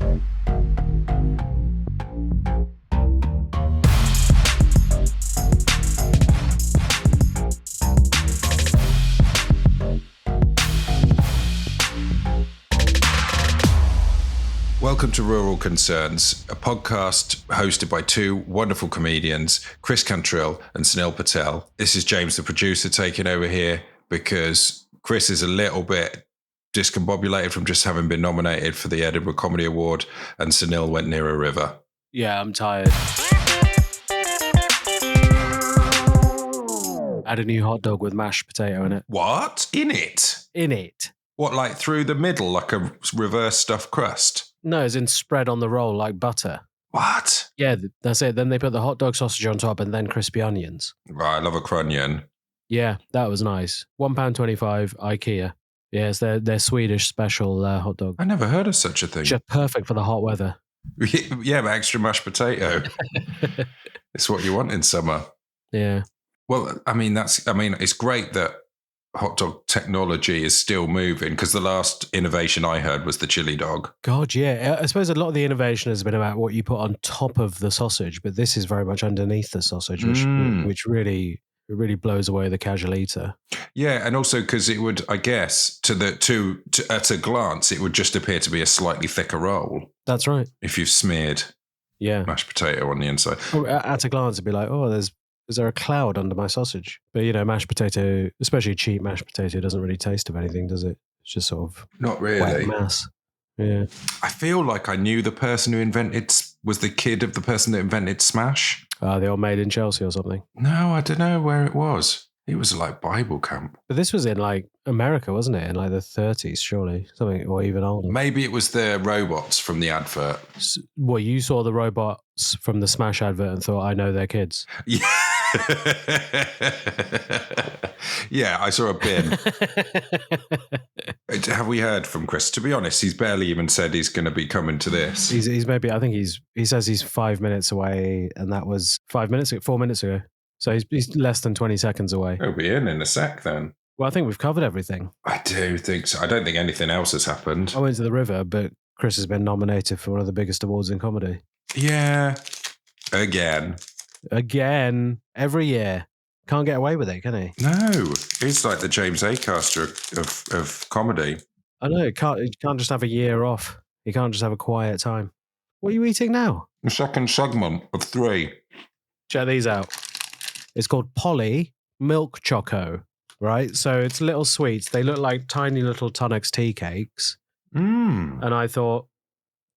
Welcome to Rural Concerns, a podcast hosted by two wonderful comedians, Chris Cantrill and Sunil Patel. This is James, the producer, taking over here because Chris is a little bit discombobulated from just having been nominated for the Edinburgh Comedy Award, and Sunil went near a river. Yeah, I'm tired. Add a new hot dog with mashed potato in it. What? In it? In it? What, like through the middle, like a reverse stuffed crust? No, as in spread on the roll like butter. What? Yeah, that's it. Then they put the hot dog sausage on top and then crispy onions. Right, I love a crunion. Yeah, that was nice. £1.25 IKEA. Yes, they're Swedish special hot dog. I never heard of such a thing. Just perfect for the hot weather. Yeah, but extra mashed potato. It's what you want in summer. Yeah. Well, it's great that hot dog technology is still moving, because the last innovation I heard was the chili dog. God, yeah. I suppose a lot of the innovation has been about what you put on top of the sausage, but this is very much underneath the sausage, which really blows away the casual eater. Yeah, and also because it would, I guess, at a glance, it would just appear to be a slightly thicker roll. That's right. If you've smeared mashed potato on the inside. At a glance, it'd be like, oh, is there a cloud under my sausage? But, mashed potato, especially cheap mashed potato, doesn't really taste of anything, does it? It's just sort of not really wet mass. Yeah. I feel like I knew the person who was the kid of the person that invented Smash. They all made in Chelsea or something. No, I don't know where it was. It was like Bible camp. But this was in like America, wasn't it? In like the 30s, surely. Something, or even older. Maybe it was the robots from the advert. Well, you saw the robots from the Smash advert and thought, I know they're kids. Yeah. Yeah, I saw a bin. Have we heard from Chris? To be honest, he's barely even said he's going to be coming to this. He's maybe, I think he says he's 5 minutes away, and that was 4 minutes ago. So he's less than 20 seconds away. He'll be in a sec then. Well, I think we've covered everything. I do think so. I don't think anything else has happened. I went to the river, but Chris has been nominated for one of the biggest awards in comedy. Yeah. Again. Every year. Can't get away with it, can he? No. He's like the James Acaster of comedy. I know. You can't just have a year off. You can't just have a quiet time. What are you eating now? The second segment of 3. Check these out. It's called Polly Milk Choco, right? So it's little sweets. They look like tiny little Tunnocks tea cakes. And I thought,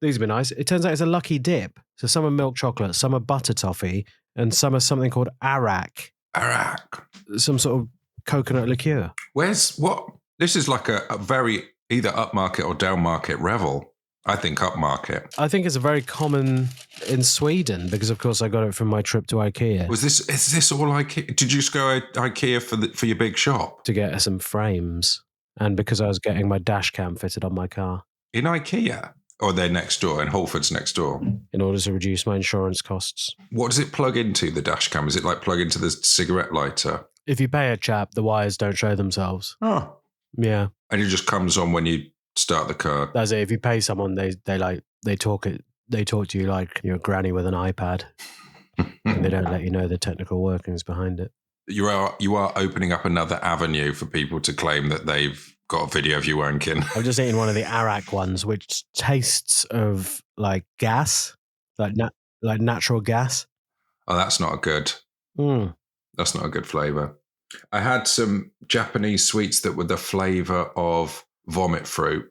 these would be nice. It turns out it's a lucky dip. So some are milk chocolate, some are butter toffee, and some are something called arak. Arak. Some sort of coconut liqueur. Where's what? This is like a very either upmarket or downmarket revel. I think upmarket. I think it's a very common in Sweden because, of course, I got it from my trip to IKEA. Is this all IKEA? Did you just go to IKEA for your big shop? To get some frames. And because I was getting my dashcam fitted on my car. In IKEA? Or they're next door, in Halford's next door? In order to reduce my insurance costs. What does it plug into, the dashcam? Is it like plug into the cigarette lighter? If you pay a chap, the wires don't show themselves. Oh. Yeah. And it just comes on when you start the car. That's it. If you pay someone, they talk to you like you're a granny with an iPad. And they don't let you know the technical workings behind it. You are opening up another avenue for people to claim that they've got a video of you wanking. I've just eaten one of the arak ones, which tastes of like gas, like natural gas. Oh, that's not a good. That's not a good flavour. I had some Japanese sweets that were the flavour of vomit fruit.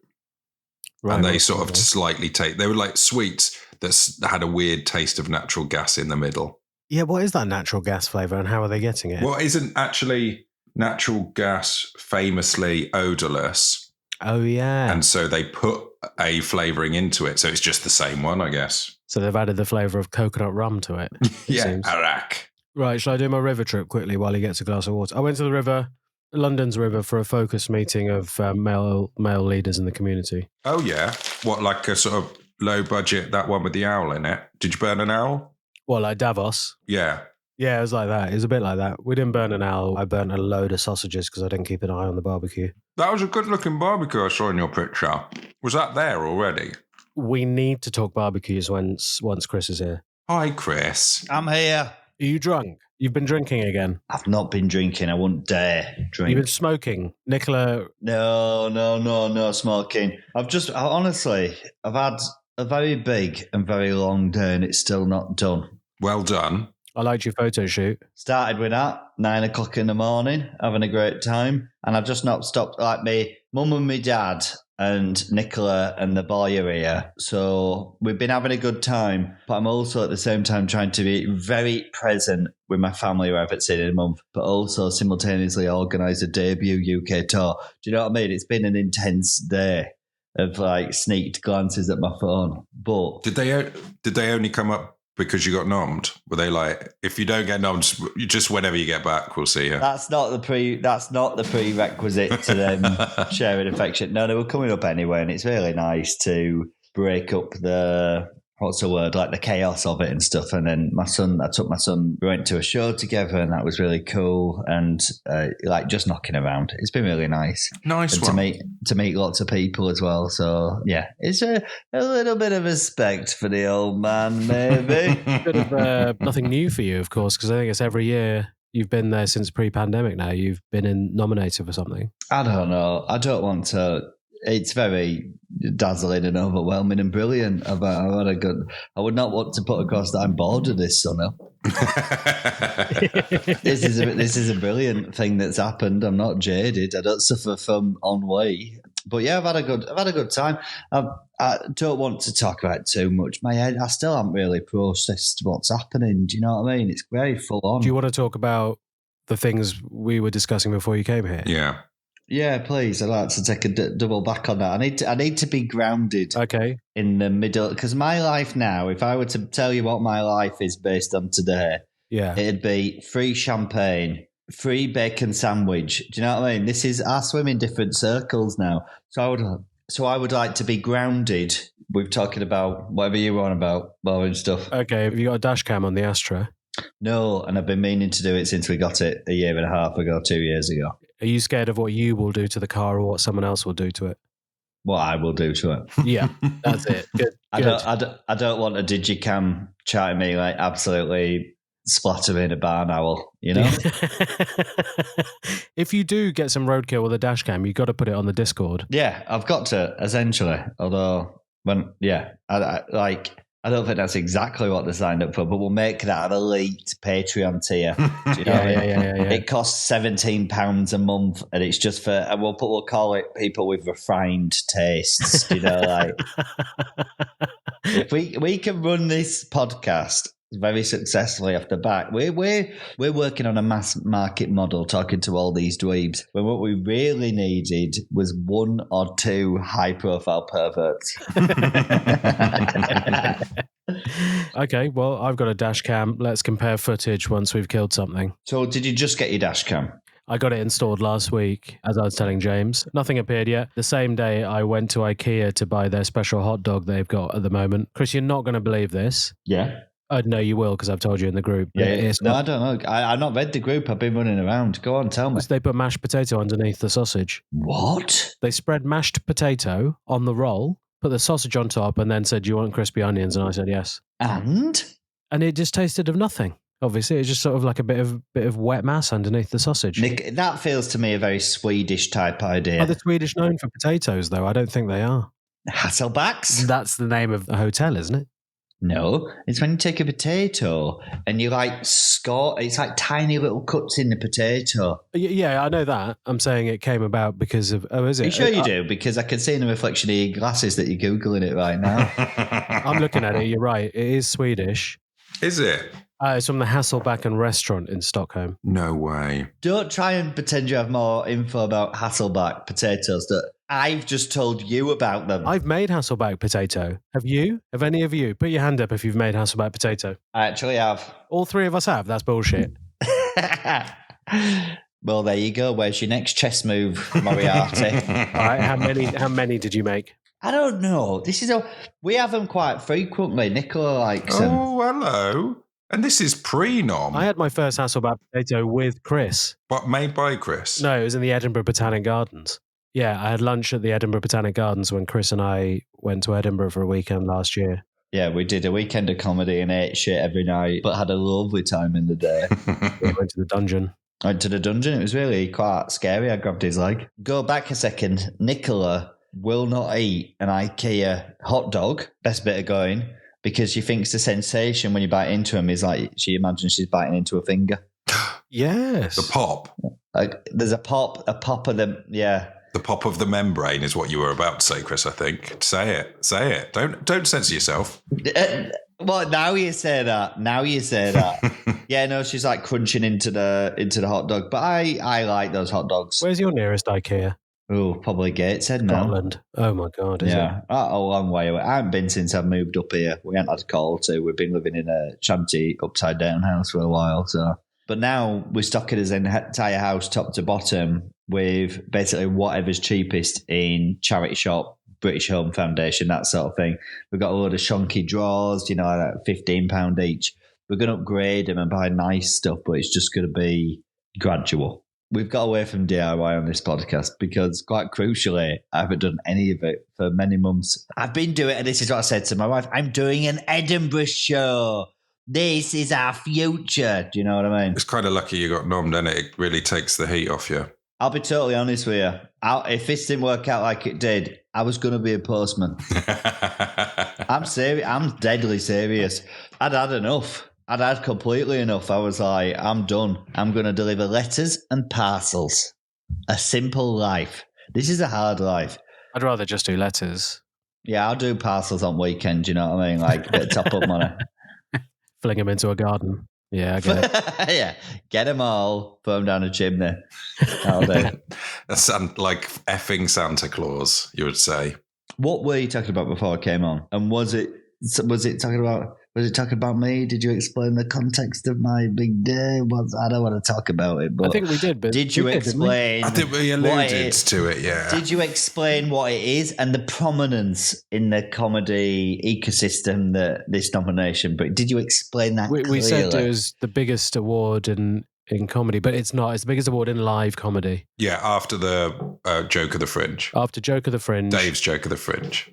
Right, and they sort of slightly they were like sweets that had a weird taste of natural gas in the middle. Yeah, what is that natural gas flavour and how are they getting it? Well, isn't actually natural gas famously odourless? Oh, yeah. And so they put a flavouring into it. So it's just the same one, I guess. So they've added the flavour of coconut rum to it. Yeah, arak. Right, shall I do my river trip quickly while he gets a glass of water? I went to the river, London's river, for a focus meeting of male leaders in the community. Oh, yeah. What, like a sort of low budget, that one with the owl in it? Did you burn an owl? Well, like Davos. Yeah. Yeah, it was like that. It was a bit like that. We didn't burn an owl. I burnt a load of sausages because I didn't keep an eye on the barbecue. That was a good-looking barbecue I saw in your picture. Was that there already? We need to talk barbecues once Chris is here. Hi, Chris. I'm here. Are you drunk? You've been drinking again? I've not been drinking. I wouldn't dare drink. You've been smoking? Nicola? No smoking. I've had a very big and very long day and it's still not done. Well done. I liked your photo shoot. Started with that, 9 o'clock in the morning, having a great time. And I've just not stopped, like me mum and my dad and Nicola and the boy are here. So we've been having a good time. But I'm also at the same time trying to be very present with my family who I haven't seen in a month, but also simultaneously organise a debut UK tour. Do you know what I mean? It's been an intense day of like sneaked glances at my phone. But did they only come up because you got nommed? Were they like, if you don't get nommed, just whenever you get back, we'll see you? That's not the prerequisite to them sharing affection. No, they were coming up anyway, and it's really nice to break up the like the chaos of it and stuff. And then I took my son, we went to a show together, and that was really cool. And like just knocking around, it's been really nice. Nice and one. to meet lots of people as well. So yeah, it's a little bit of respect for the old man, maybe. Bit of nothing new for you, of course, because I think it's every year. You've been there since pre-pandemic now. You've been nominated for something. I don't know. I don't want to. It's very dazzling and overwhelming and brilliant. I would not want to put across that I'm bored of this, Sunil. This is a brilliant thing that's happened. I'm not jaded. I don't suffer from ennui. But yeah, I've had a good time. I don't want to talk about it too much. My head, I still haven't really processed what's happening. Do you know what I mean? It's very full on. Do you want to talk about the things we were discussing before you came here? Yeah. Yeah, please. I'd like to take a double back on that. I need to be grounded. Okay. In the middle, because my life now, if I were to tell you what my life is based on today, it'd be free champagne, free bacon sandwich. Do you know what I mean? I swim in different circles now. So I would like to be grounded with talking about whatever you want about, boring stuff. Okay. Have you got a dash cam on the Astra? No, and I've been meaning to do it since we got it a year and a half ago, 2 years ago. Are you scared of what you will do to the car or what someone else will do to it? What I will do to it. Yeah, that's it. Good. I don't want a digicam chatting me like absolutely splattering a barn owl, you know? If you do get some roadkill with a dash cam, you've got to put it on the Discord. Yeah, I've got to, essentially. Although, I don't think that's exactly what they signed up for, but we'll make that an elite Patreon tier. Do you know what I mean? It costs £17 a month, and it's just for, and we'll call it people with refined tastes. You know, like if we can run this podcast very successfully off the back. We're working on a mass market model, talking to all these dweebs, when what we really needed was 1 or 2 high-profile perverts. Okay, well, I've got a dash cam. Let's compare footage once we've killed something. So did you just get your dash cam? I got it installed last week, as I was telling James. Nothing appeared yet. The same day, I went to IKEA to buy their special hot dog they've got at the moment. Chris, you're not going to believe this. Yeah. No, you will, because I've told you in the group. Yeah. No, I don't know. I've not read the group. I've been running around. Go on, tell me. They put mashed potato underneath the sausage. What? They spread mashed potato on the roll, put the sausage on top, and then said, "Do you want crispy onions?" And I said, "Yes." And it just tasted of nothing. Obviously, it's just sort of like a bit of wet mass underneath the sausage. Nick, that feels to me a very Swedish type idea. Are the Swedish known for potatoes, though? I don't think they are. Hasselbacks? That's the name of the hotel, isn't it? No, it's when you take a potato and you it's like tiny little cuts in the potato. Yeah, I know that. I'm saying it came about because of, is it? Are you sure you do? Because I can see in the reflection of your glasses that you're Googling it right now. I'm looking at it. You're right. It is Swedish. Is it? It's from the Hasselbacken restaurant in Stockholm. No way. Don't try and pretend you have more info about Hasselback potatoes that I've just told you about them. I've made Hasselback potato. Have you? Have any of you? Put your hand up if you've made Hasselback potato. I actually have. All 3 of us have. That's bullshit. Well, there you go. Where's your next chess move, Moriarty? All right. How many did you make? I don't know. We have them quite frequently. Nicola likes them. Oh, hello. And this is pre-nom. I had my first Hasselback potato with Chris. But made by Chris? No, it was in the Edinburgh Botanic Gardens. Yeah, I had lunch at the Edinburgh Botanic Gardens when Chris and I went to Edinburgh for a weekend last year. Yeah, we did a weekend of comedy and ate shit every night, but had a lovely time in the day. We went to the dungeon. Went to the dungeon. It was really quite scary. I grabbed his leg. Go back a second. Nicola will not eat an IKEA hot dog. Best bit of going, because she thinks the sensation when you bite into them is like she imagines she's biting into a finger. The Yes. pop. There's a pop of them. Yeah. The pop of the membrane is what you were about to say, Chris, I think. Say it. Don't censor yourself. Well, now you say that. Yeah, no, she's like crunching into the hot dog. But I like those hot dogs. Where's your nearest IKEA? Oh, probably Gateshead now. Scotland. Oh my God, is it? A long way away. I haven't been since I've moved up here. We haven't had a call to. We've been living in a shanty upside down house for a while. So, but now we're stocking his entire house top to bottom with basically whatever's cheapest in charity shop, British Home Foundation, that sort of thing. We've got a load of shonky drawers, like £15 each. We're going to upgrade them and buy nice stuff, but it's just going to be gradual. We've got away from DIY on this podcast because, quite crucially, I haven't done any of it for many months. I've been doing it, and this is what I said to my wife, I'm doing an Edinburgh show. This is our future. Do you know what I mean? It's kind of lucky you got nommed, isn't it? It really takes the heat off you. I'll be totally honest with you. If this didn't work out like it did, I was going to be a postman. I'm serious. I'm deadly serious. I'd had enough. I'd had completely enough. I was like, I'm done. I'm going to deliver letters and parcels. A simple life. This is a hard life. I'd rather just do letters. Yeah, I'll do parcels on weekends, you know what I mean? Like a bit of top-up money. Fling them into a garden. Yeah, I get it. Yeah, get them all, put them down a chimney. That'll do. Like effing Santa Claus, you would say. What were you talking about before I came on? And was it talking about me? Did you explain the context of my big day? I don't want to talk about it, but I think we did. But did you explain? I think we alluded to it. Yeah. Did you explain what it is and the prominence in the comedy ecosystem that this nomination? But did you explain that? We said it was the biggest award in comedy, but it's not. It's the biggest award in live comedy. Yeah, after the Joke of the Fringe. After Joke of the Fringe. Dave's Joke of the Fringe.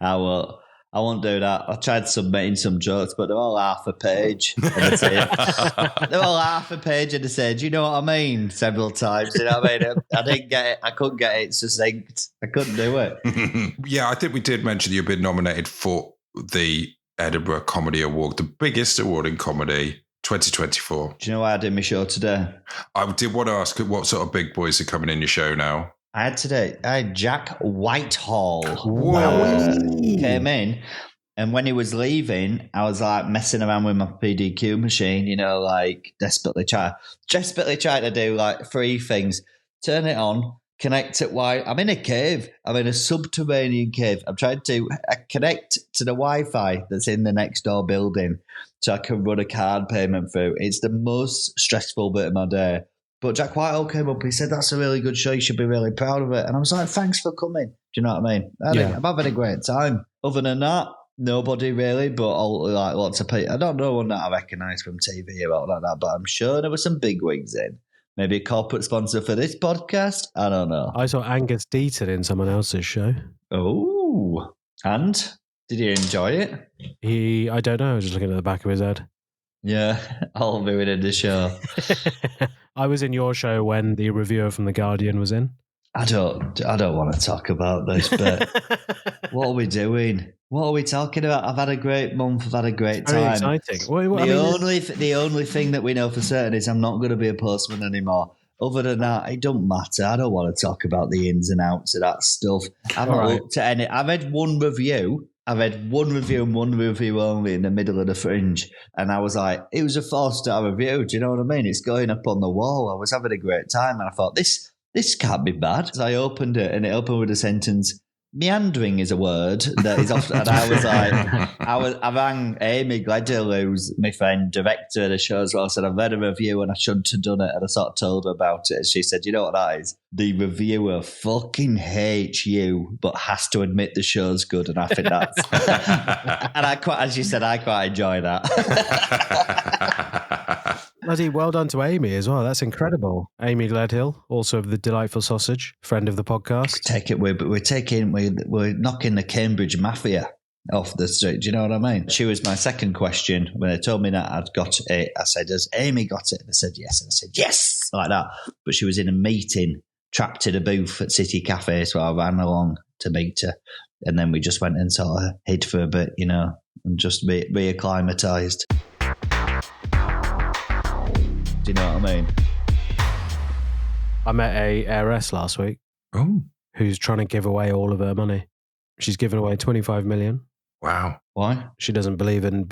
I won't do that. I tried submitting some jokes, but they're all half a page. They're all half a page and they said, you know what I mean? Several times. You know what I mean? I didn't get it. I couldn't get it succinct. I couldn't do it. Yeah, I think we did mention you've been nominated for the Edinburgh Comedy Award, the biggest award in comedy, 2024. Do you know why I did my show today? I did want to ask what sort of big boys are coming in your show now. I had Jack Whitehall. Came in, and when he was leaving, I was like messing around with my PDQ machine, like desperately trying to do like 3 things. Turn it on, connect it. I'm in a cave. I'm in a subterranean cave. I'm trying to connect to the Wi-Fi that's in the next door building so I can run a card payment through. It's the most stressful bit of my day. But Jack Whitehall came up. He said, that's a really good show. You should be really proud of it. And I was like, thanks for coming. Do you know what I mean? I'm having a great time. Other than that, nobody really, but like lots of people. I don't know one that I recognise from TV or like that, but I'm sure there were some big wigs in. Maybe a corporate sponsor for this podcast. I don't know. I saw Angus Deaton in someone else's show. Oh, and did you enjoy it? I don't know. I was just looking at the back of his head. Yeah, I'll be in the show. I was in your show when the reviewer from The Guardian was in. I don't want to talk about this, but what are we doing? What are we talking about? I've had a great month. I've had a great time. Very exciting. The only thing that we know for certain is I'm not going to be a postman anymore. Other than that, it don't matter. I don't want to talk about the ins and outs of that stuff. I've not looked at any. I've had one review. And one review only in the middle of the Fringe. And I was like, it was a 4-star review. Do you know what I mean? It's going up on the wall. I was having a great time. And I thought, this can't be bad. So I opened it and it opened with a sentence, meandering is a word that is often, and I was like, I rang Amy Gledhill, who's my friend, director of the show as well. I said, I've read a review and I shouldn't have done it. And I sort of told her about it. And she said, you know what that is? The reviewer fucking hates you, but has to admit the show's good. And I think that's, and as you said, I quite enjoy that. Bloody well done to Amy as well. That's incredible. Amy Gledhill, also of the Delightful Sausage, friend of the podcast. We're knocking the Cambridge Mafia off the street. Do you know what I mean? She was my second question. When they told me that I'd got it, I said, has Amy got it? They said yes. And I said, yes, like that. But she was in a meeting, trapped in a booth at City Cafe, so I ran along to meet her. And then we just went and sort of hid for a bit, you know, and just reacclimatised. Do you know what I mean? I met a heiress last week who's trying to give away all of her money. She's given away 25 million. Wow. Why? She doesn't believe in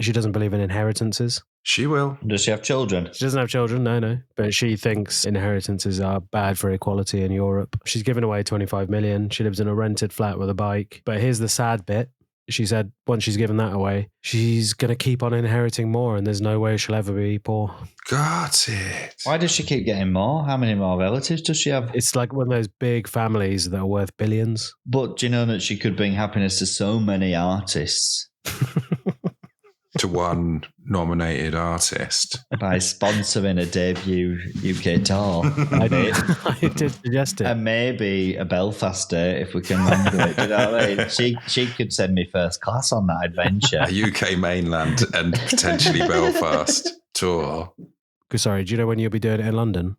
she doesn't believe in inheritances. She will. Does she have children? She doesn't have children, no. But she thinks inheritances are bad for equality in Europe. She's given away 25 million. She lives in a rented flat with a bike. But here's the sad bit. She said once she's given that away, she's going to keep on inheriting more and there's no way she'll ever be poor. Got it. Why does she keep getting more? How many more relatives does she have? It's like one of those big families that are worth billions. But do you know that she could bring happiness to so many artists? To one nominated artist. By sponsoring a debut UK tour. I did suggest it. And maybe a Belfast day if we can remember it. Do you know what I mean? She could send me first class on that adventure. A UK mainland and potentially Belfast tour. Sorry, do you know when you'll be doing it in London?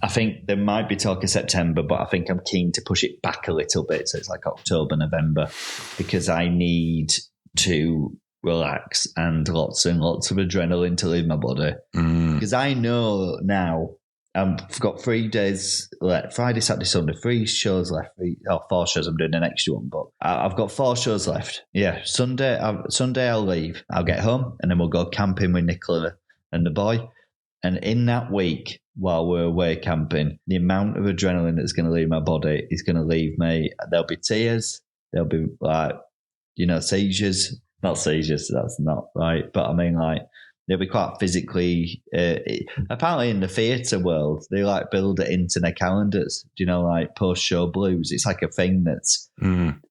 I think there might be talk of September, but I think I'm keen to push it back a little bit. So it's like October, November, because I need to relax and lots of adrenaline to leave my body. Because I know now I've got 3 days left, Friday, Saturday, Sunday, 3 shows left. 4 shows. I'm doing the next one, but I've got 4 shows left. Yeah, Sunday I'll leave. I'll get home and then we'll go camping with Nicola and the boy. And in that week, while we're away camping, the amount of adrenaline that's going to leave my body is going to leave me. There'll be tears. There'll be seizures. Not seizures, that's not right. But I mean, like, they'll be quite physically. Apparently, in the theatre world, they like build it into their calendars. Do you know, like post-show blues? It's like a thing that's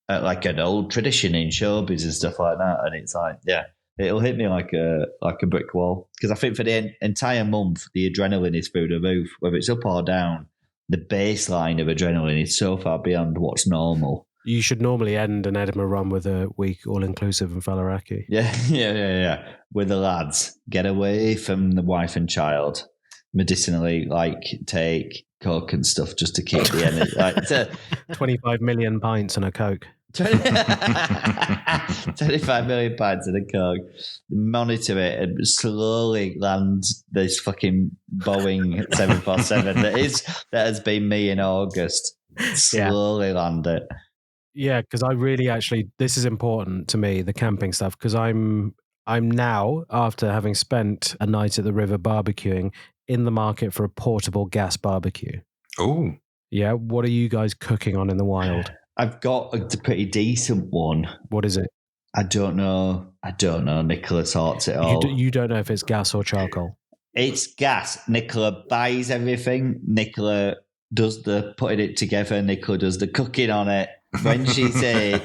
like an old tradition in showbiz and stuff like that. And it's like, yeah, it'll hit me like a brick wall. Because I think for the entire month, the adrenaline is through the roof, whether it's up or down. The baseline of adrenaline is so far beyond what's normal. You should normally end an Edinburgh run with a week all-inclusive in Fallaraki. Yeah. With the lads. Get away from the wife and child. Medicinally, like, take coke and stuff just to keep the energy. 25 million pints and a Coke. 25 million pints and a Coke. Monitor it and slowly land this fucking Boeing 747 that has been me in August. Slowly land it. Yeah, because I really this is important to me, the camping stuff, because I'm now, after having spent a night at the river barbecuing, in the market for a portable gas barbecue. Oh. Yeah, what are you guys cooking on in the wild? I've got a pretty decent one. What is it? I don't know. Nicola sorts it all. You don't know if it's gas or charcoal? It's gas. Nicola buys everything. Nicola does the putting it together. Nicola does the cooking on it. When she says,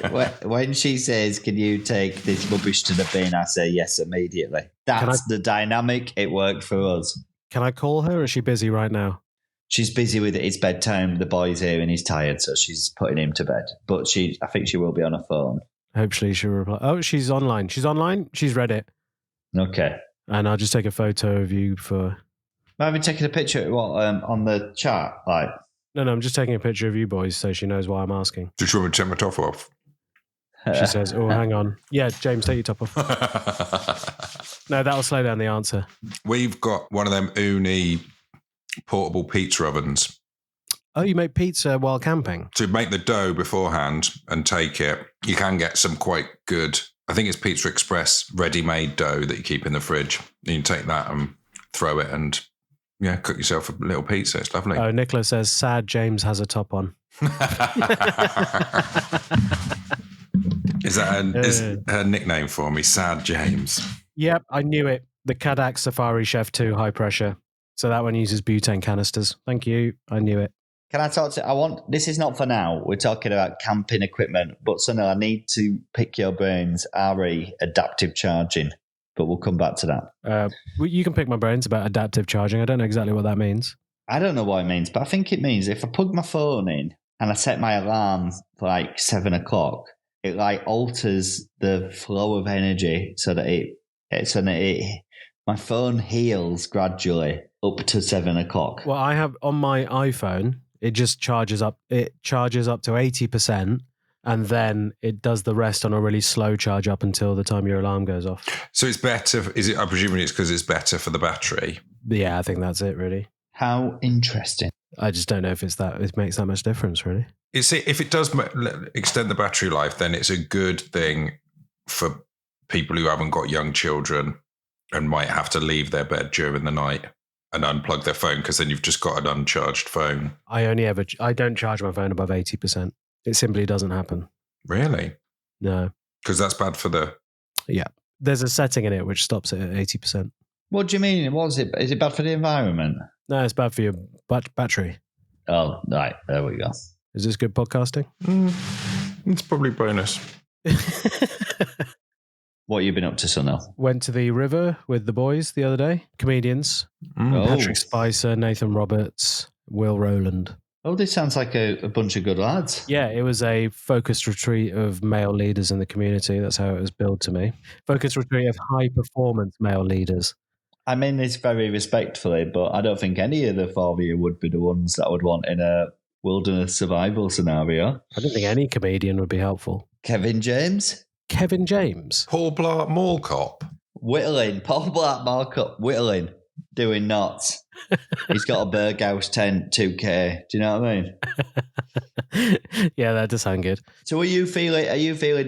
can you take this rubbish to the bin? I say yes immediately. That's the dynamic. It worked for us. Can I call her or is she busy right now? She's busy with it. It's bedtime. The boy's here and he's tired, so she's putting him to bed. But I think she will be on her phone. Hopefully she'll reply. Oh, she's online. She's read it. Okay. And I'll just take a photo of you for... Might be taking a picture on the chat, like... No, I'm just taking a picture of you boys so she knows why I'm asking. Did you want me to take my top off? She says, oh, hang on. Yeah, James, take your top off. No, that'll slow down the answer. We've got one of them Uni portable pizza ovens. Oh, you make pizza while camping? To make the dough beforehand and take it, you can get some quite good, I think it's Pizza Express ready-made dough that you keep in the fridge. You can take that and throw it and... yeah, cook yourself a little pizza. It's lovely. Oh, Nicola says, sad James has a top on. Is that her nickname for me? Sad James. Yep, I knew it. The Kadak Safari Chef 2 high pressure. So that one uses butane canisters. Thank you. I knew it. Can I talk to... this is not for now. We're talking about camping equipment. But Sunil, I need to pick your brains. RE, adaptive charging. but we'll come back to that. You can pick my brains about adaptive charging. I don't know exactly what that means. I don't know what it means, but I think it means if I plug my phone in and I set my alarm for like 7 o'clock, it like alters the flow of energy so that my phone heals gradually up to 7 o'clock. Well, I have on my iPhone, it just charges up. It charges up to 80%, and then it does the rest on a really slow charge up until the time your alarm goes off. So it's better. Is it? I'm presuming it's because it's better for the battery. Yeah, I think that's it. Really. How interesting. I just don't know if it makes that much difference, really. If it does extend the battery life, then it's a good thing for people who haven't got young children and might have to leave their bed during the night and unplug their phone, because then you've just got an uncharged phone. I don't charge my phone above 80%. It simply doesn't happen. Really? No. Because that's bad for the... Yeah. There's a setting in it which stops it at 80%. What do you mean? What is it? Is it bad for the environment? No, it's bad for your battery. Oh, right. There we go. Is this good podcasting? It's probably bonus. What have you been up to, Sunil? Went to the river with the boys the other day. Comedians. Patrick Spicer, Nathan Roberts, Will Rowland. Oh, this sounds like a bunch of good lads. Yeah, it was a focused retreat of male leaders in the community. That's how it was billed to me. Focused retreat of high-performance male leaders. I mean this very respectfully, but I don't think any of the four of you would be the ones that I would want in a wilderness survival scenario. I don't think any comedian would be helpful. Kevin James? Kevin James? Paul Blart Mall Cop? Whittling. Paul Blart Mall Cop. Whittling. Doing knots. He's got a Berghaus tent, 2K. Do you know what I mean? Yeah, that does sound good. So are you feeling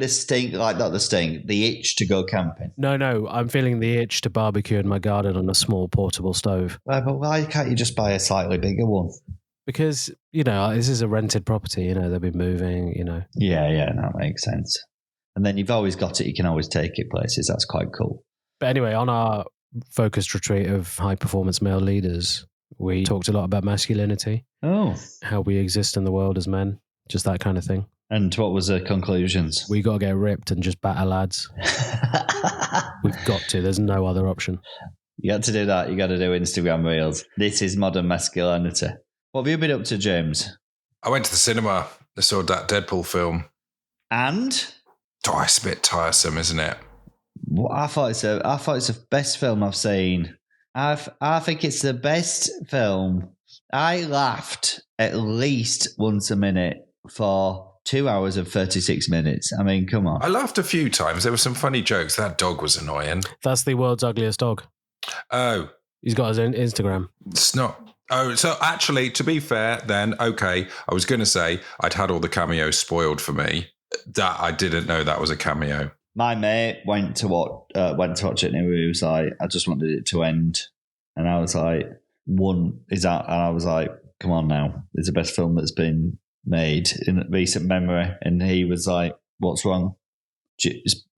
the stink, like not the stink, the itch to go camping? No, I'm feeling the itch to barbecue in my garden on a small portable stove. Right, but why can't you just buy a slightly bigger one? Because, this is a rented property, they'll be moving, Yeah, that makes sense. And then you've always got it, you can always take it places. That's quite cool. But anyway, on our focused retreat of high-performance male leaders, we talked a lot about masculinity. Oh. How we exist in the world as men, just that kind of thing. And what was the conclusions? We got to get ripped and just batter lads. We've got to. There's no other option. You got to do that. You got to do Instagram reels. This is modern masculinity. What have you been up to, James? I went to the cinema. I saw that Deadpool film. And? Oh, it's a bit tiresome, isn't it? Well, I thought it's the best film I've seen. I think it's the best film. I laughed at least once a minute for 2 hours and 36 minutes. I mean, come on. I laughed a few times. There were some funny jokes. That dog was annoying. That's the world's ugliest dog. Oh. He's got his own Instagram. It's not. Oh, so actually, to be fair, then, okay, I was going to say I'd had all the cameos spoiled for me. That I didn't know that was a cameo. My mate went to watch it, and he was like, I just wanted it to end. And I was like, one is out. And I was like, come on now. It's the best film that's been made in recent memory. And he was like, what's wrong?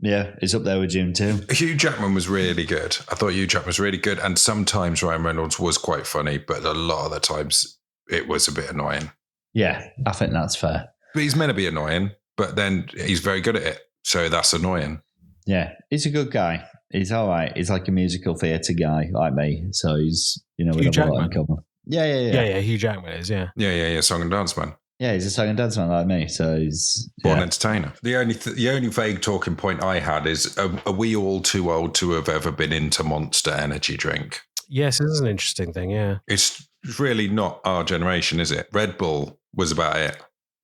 Yeah, it's up there with June 2. Hugh Jackman was really good. I thought Hugh Jackman was really good. And sometimes Ryan Reynolds was quite funny, but a lot of the times it was a bit annoying. Yeah, I think that's fair. But he's meant to be annoying, but then he's very good at it. So that's annoying. Yeah, he's a good guy. He's all right. He's like a musical theatre guy like me. So he's, we have a lot in common. Yeah. Hugh Jackman is, yeah. Yeah. Song and dance man. Yeah, he's a song and dance man like me. So he's born entertainer. The only vague talking point I had is: are we all too old to have ever been into Monster Energy drink? Yes, this is an interesting thing. Yeah, it's really not our generation, is it? Red Bull was about it.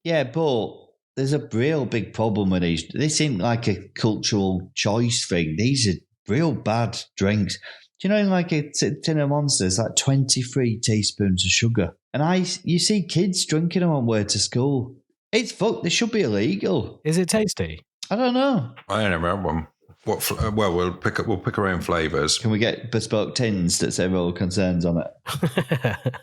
Yeah, but there's a real big problem with these. This isn't like a cultural choice thing. These are real bad drinks. Do you know, like a tin of Monsters, like 23 teaspoons of sugar. And you see kids drinking them on way to school. It's fucked. They should be illegal. Is it tasty? I don't know. I don't remember one. We'll pick our own flavours. Can we get bespoke tins that say "Real Concerns" on it?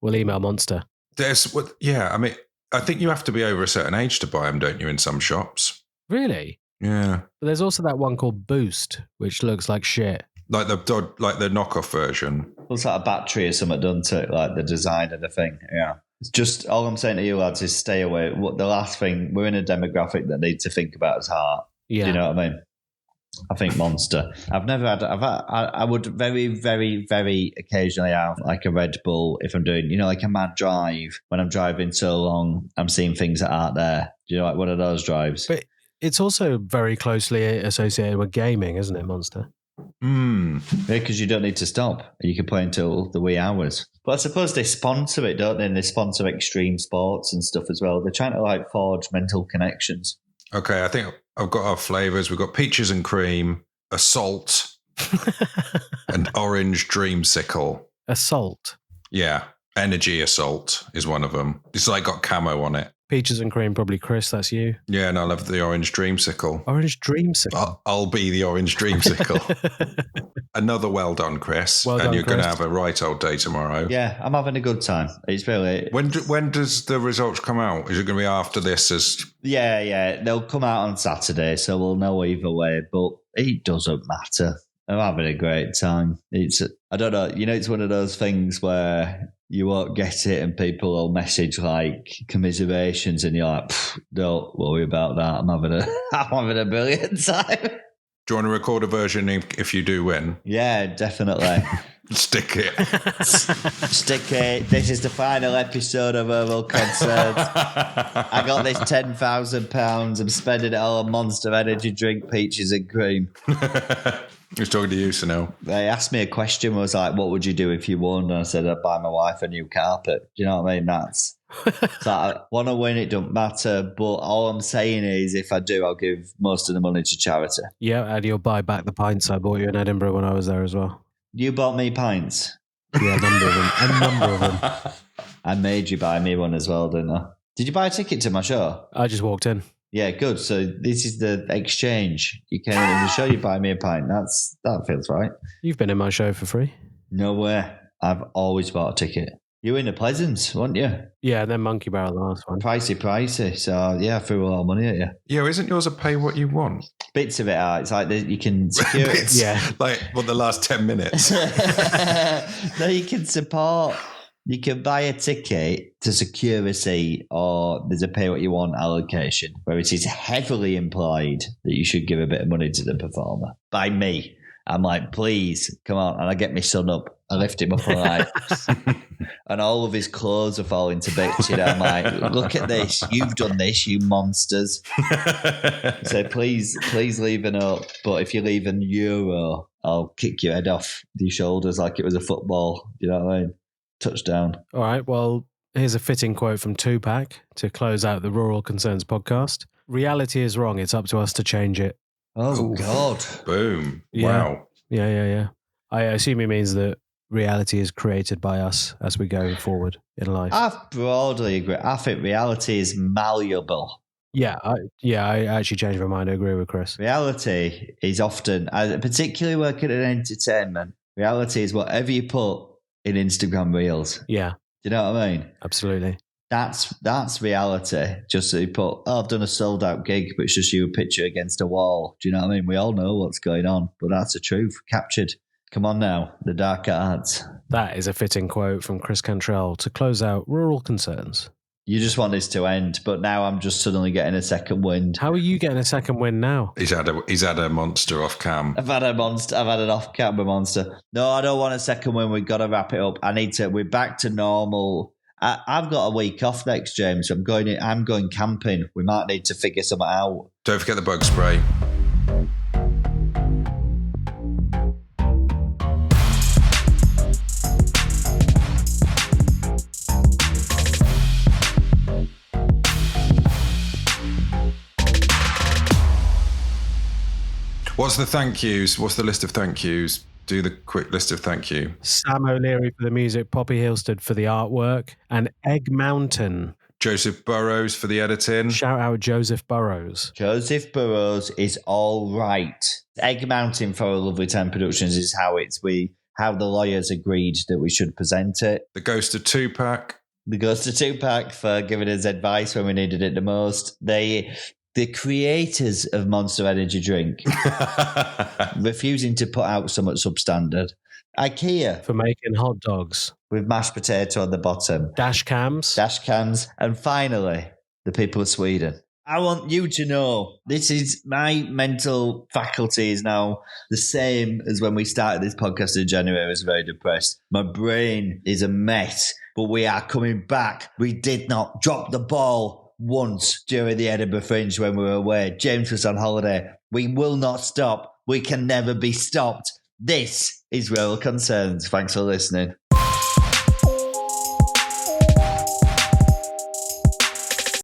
We'll email Monster. I think you have to be over a certain age to buy them, don't you, in some shops? Really? Yeah. But there's also that one called Boost, which looks like shit. Like the knockoff version. Looks like a battery or something done to it, like the design of the thing. Yeah. It's just, all I'm saying to you lads is stay away. The last thing, we're in a demographic that needs to think about is heart. Yeah. Do you know what I mean? I think Monster. I would very, very, very occasionally have like a Red Bull if I'm doing, like a mad drive. When I'm driving so long, I'm seeing things that aren't there. Do you know, like one of those drives? But it's also very closely associated with gaming, isn't it, Monster? Yeah, because you don't need to stop. You can play until the wee hours. But I suppose they sponsor it, don't they? And they sponsor extreme sports and stuff as well. They're trying to like forge mental connections. Okay, I think I've got our flavours. We've got peaches and cream, assault, and orange dreamsicle. Assault? Yeah, energy assault is one of them. It's like got camo on it. Peaches and cream, probably Chris, that's you. Yeah, and I love the orange dreamsicle. Orange dreamsicle? I'll be the orange dreamsicle. Another well done, Chris. Well done, you're going to Chris. have a right old day tomorrow. Yeah, I'm having a good time. It's really... When does the results come out? Is it going to be after this? Yeah. They'll come out on Saturday, so we'll know either way, but it doesn't matter. I'm having a great time. I don't know, it's one of those things where you won't get it and people will message like commiserations and you're like, don't worry about that. I'm having a brilliant time. Do you want to record a version if you do win? Yeah, definitely. Stick it. Stick it. This is the final episode of Oral Concerns. I got this £10,000. I'm spending it all on Monster Energy drink, peaches and cream. Who's talking to you, Sunil? They asked me a question, was like, what would you do if you won? And I said, I'd buy my wife a new carpet. Do you know what I mean? That's so I want to win, it don't matter. But all I'm saying is, if I do, I'll give most of the money to charity. Yeah, and you'll buy back the pints I bought you in Edinburgh when I was there as well. You bought me pints? Yeah, a number of them. I made you buy me one as well, didn't I? Did you buy a ticket to my show? I just walked in. Yeah, good. So this is the exchange. You came in the show, you buy me a pint. That feels right. You've been in my show for free. No way. I've always bought a ticket. You were in the Pleasance, weren't you? Yeah, and then Monkey Barrel, the last one. Pricey. So, yeah, I threw a lot of money at you. Yeah, isn't yours a pay what you want? Bits of it are. It's like you can secure it. Yeah. Like, the last 10 minutes? No, you can support. You can buy a ticket to secure a seat, or there's a pay what you want allocation, where it is heavily implied that you should give a bit of money to the performer. By me. I'm like, please, come on. And I get my son up. I lift him up and and all of his clothes are falling to bits. I'm like, look at this. You've done this, you monsters. So please leave a note. But if you leave an euro, I'll kick your head off your shoulders like it was a football. Do you know what I mean? Touchdown. All right. Well, here's a fitting quote from Tupac to close out the Rural Concerns podcast. Reality is wrong. It's up to us to change it. Oh, God. Boom. Yeah. Wow. Yeah. I assume he means that reality is created by us as we go forward in life. I broadly agree. I think reality is malleable. Yeah, I actually changed my mind. I agree with Chris. Reality is often, particularly working in entertainment, reality is whatever you put in Instagram Reels. Yeah. Do you know what I mean? Absolutely. That's reality. Just so you put, I've done a sold out gig, but it's just you a picture against a wall. Do you know what I mean? We all know what's going on, but that's the truth. Captured. Come on now, the dark arts. That is a fitting quote from Chris Cantrell to close out Rural Concerns. You just want this to end, but now I'm just suddenly getting a second wind. How are you getting a second win now? He's had a monster off cam. I've had an off-camera monster. No, I don't want a second win. We've got to wrap it up. We're back to normal. I've got a week off next, James. I'm going camping. We might need to figure something out. Don't forget the bug spray. What's the thank yous? What's the list of thank yous? Do the quick list of thank you. Sam O'Leary for the music, Poppy Hillstead for the artwork, and Egg Mountain. Joseph Burrows for the editing. Shout out Joseph Burrows. Joseph Burrows is all right. Egg Mountain for a Lovely Time Productions is how the lawyers agreed that we should present it. The Ghost of Tupac. The Ghost of Tupac for giving us advice when we needed it the most. The creators of Monster Energy Drink refusing to put out something substandard. IKEA for making hot dogs with mashed potato on the bottom. Dashcams. And finally, the people of Sweden. I want you to know this is my mental faculty is now the same as when we started this podcast in January. I was very depressed. My brain is a mess, but we are coming back. We did not drop the ball once during the Edinburgh Fringe when we were away. James was on holiday. We will not stop. We can never be stopped. This is Real Concerns. Thanks for listening.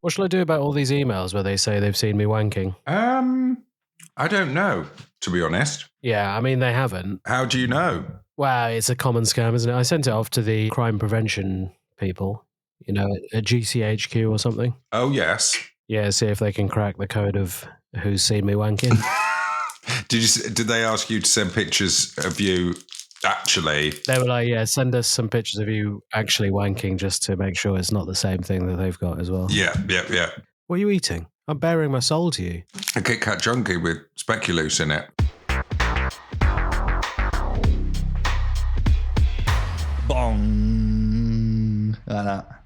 What shall I do about all these emails where they say they've seen me wanking? I don't know, to be honest. Yeah, I mean, they haven't. How do you know? Well, it's a common scam, isn't it? I sent it off to the crime prevention people, at GCHQ or something. Oh, yes. Yeah, see if they can crack the code of who's seen me wanking. Did they ask you to send pictures of you actually? They were like, yeah, send us some pictures of you actually wanking just to make sure it's not the same thing that they've got as well. Yeah. What are you eating? I'm bearing my soul to you. A Kit Kat Junkie with speculoos in it. Bong. Like that.